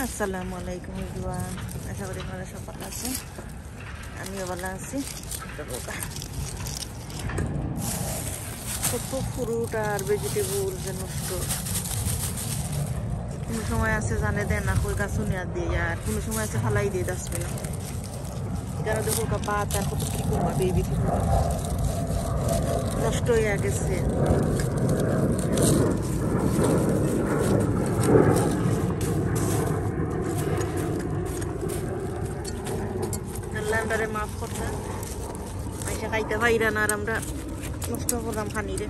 আসসালামু আলাইকুম এভরিওয়ান, আশা করি আপনারা সব ভালো আছেন। আমিও ভালো আছি। কত ফ্রুট আর ভেজিটেবল যে নষ্ট, কোনো সময় আছে জানে দেয় না, কই গাছ নিয়ে দিয়ে যায়, আর কোনো সময় আছে ফালাই দিয়ে আসবে না। এখানে দেখো পাত আর কত কি করবা, বেবি কি করবা, নষ্ট হয়ে গেছে। আল্লাহ মাফ করতাম, পয়সা খাইতে পাইরা না, আর আমরা নষ্ট করলাম খানি রে।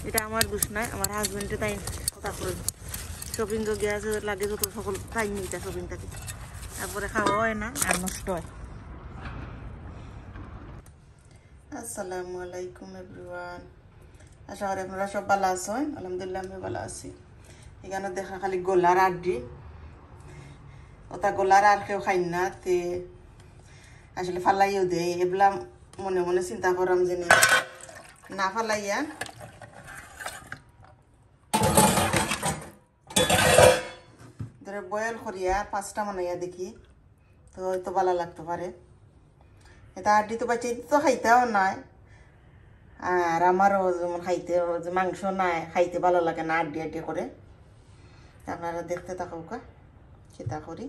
এটা আমার দোষ নয়, আমার হাজবেন্ডে তাই কথা করে শপিং গ্যাস লাগে যত সকল তাই নিতে শপিং থাকে, তারপরে খাওয়া হয় না আর নষ্ট হয়। আসসালামু আলাইকুম এভরিওয়ান, আশা করি আপনারা সব ভালো আছেন। আলহামদুলিল্লাহ আমি ভালো আছি। এখানে দেখা খালি গোলার আড্ডি, ওটা গোলার আর কেউ খাই না, তে আসলে ফালাইও দেয়। এগুলা মনে মনে চিন্তা করাম যে না ফালাইয়া ধরে বয়েল করিয়া 5টা বানাইয়া দেখি, তো হয়তো ভালো লাগতে পারে। এটা আড্ডি তো বাচ্চা তো খাইতেও নাই, আর আমারও যেমন খাইতে মাংস নাই, খাইতে ভালো লাগে না আড্ডি আড্ডি করে। আপনারা দেখতে থাকুক চিন্তা করি।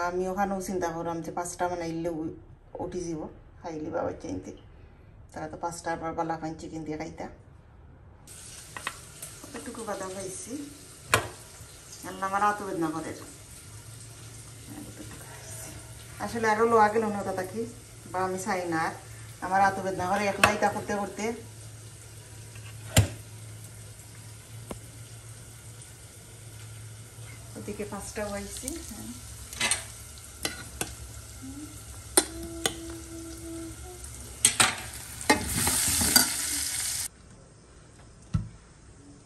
আমি ওখানেও চিন্তা করলাম যে 5টা বানাইলে উঠি যাব, খাইলি বাবা চিনতে, তারা তো 5টার পর বালা পান চিকেন দিয়ে খাইতা। কতটুকু বাদাম খাইছি, আমার হাতও বেদনা করে। আসলে আরো লোয়া গেল না ওটা থাকি, বা আমি চাই না, আর আমার হাতও বেদনা করে একলাই তা করতে করতে। ওদিকে 5টা হয়েছি।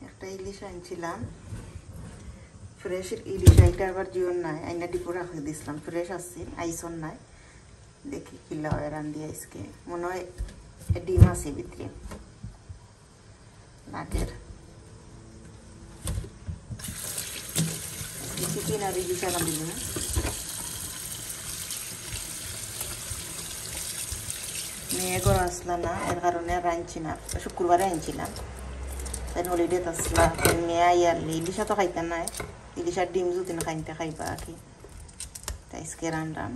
একটা ইলিশ আনছিলাম, ফ্রেশ ইলিশ, এইটা আবার জিওন নাই, আইনা ডিপো রাখে দিয়েছিলাম, ফ্রেশ আসছে, আইসন নাই। দেখি কিলা হয় রান্ধি আজকে, মনে হয় ডিম আছে ভিতরে নাকের। চিকেন আর ইলিশ রান্ধিল না, মেয়ে ঘর আসলা না, এর কারণে রাঁধছি না। শুক্রবারে আনছিলাম, তাই হলিডে আসলা, মেয়ে আইয়ারলি ইলিশা তো খাইতে নাই, ইলিশার ডিম যদি না খাইতে খাইবা কি, তাই আজকে রান্ধাম।